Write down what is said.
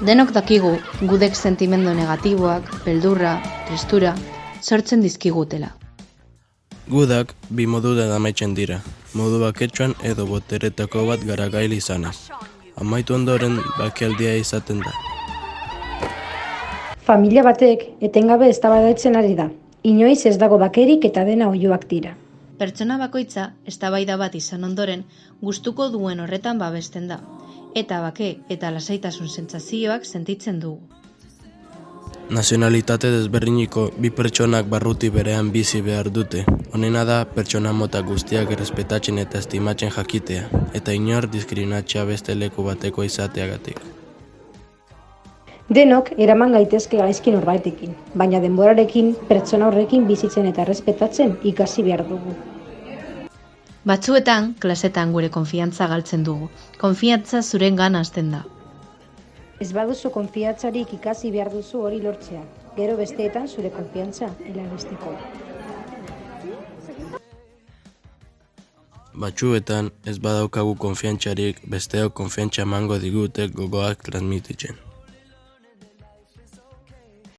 Denok dakigu gudek sentimendu negatiboak, beldurra, tristura, sortzen dizkigutela. Gudak bi modutan amaitzen dira, modu baketsuan edo boteretako bat garagail izanaz. Amaitu ondoren bakealdia izaten da. Familia batek etengabe eztabaidatzen ari da. Inoiz ez dago bakerik eta dena oihuak dira. Pertsona bakoitza eztabaida bat izan ondoren gustuko duen horretan babesten da, eta bake eta lasaitasun sentsazioak sentitzen dugu. Nazionalitate desberdiniko bi pertsonak barruti berean bizi behar dute. Honena da pertsona mota guztiak errespetatzen eta estimatzen jakitea, eta inor diskriminatzea beste leku bateko izateagatik. Denok eraman gaitezke gaizki norbaitekin, baina denborarekin pertsona horrekin bizitzen eta errespetatzen ikasi behar dugu. Batzuetan, klasetan gure konfiantza galtzen dugu. Konfiantza zurengan hasten da. Ez baduzu konfiantzarik ikasi behar duzu hori lortzea. Gero besteetan zure konfiantza helarazteko. Batzuetan ez badaukagu konfiantzarik besteok konfiantza emango digute gogoak transmititzen.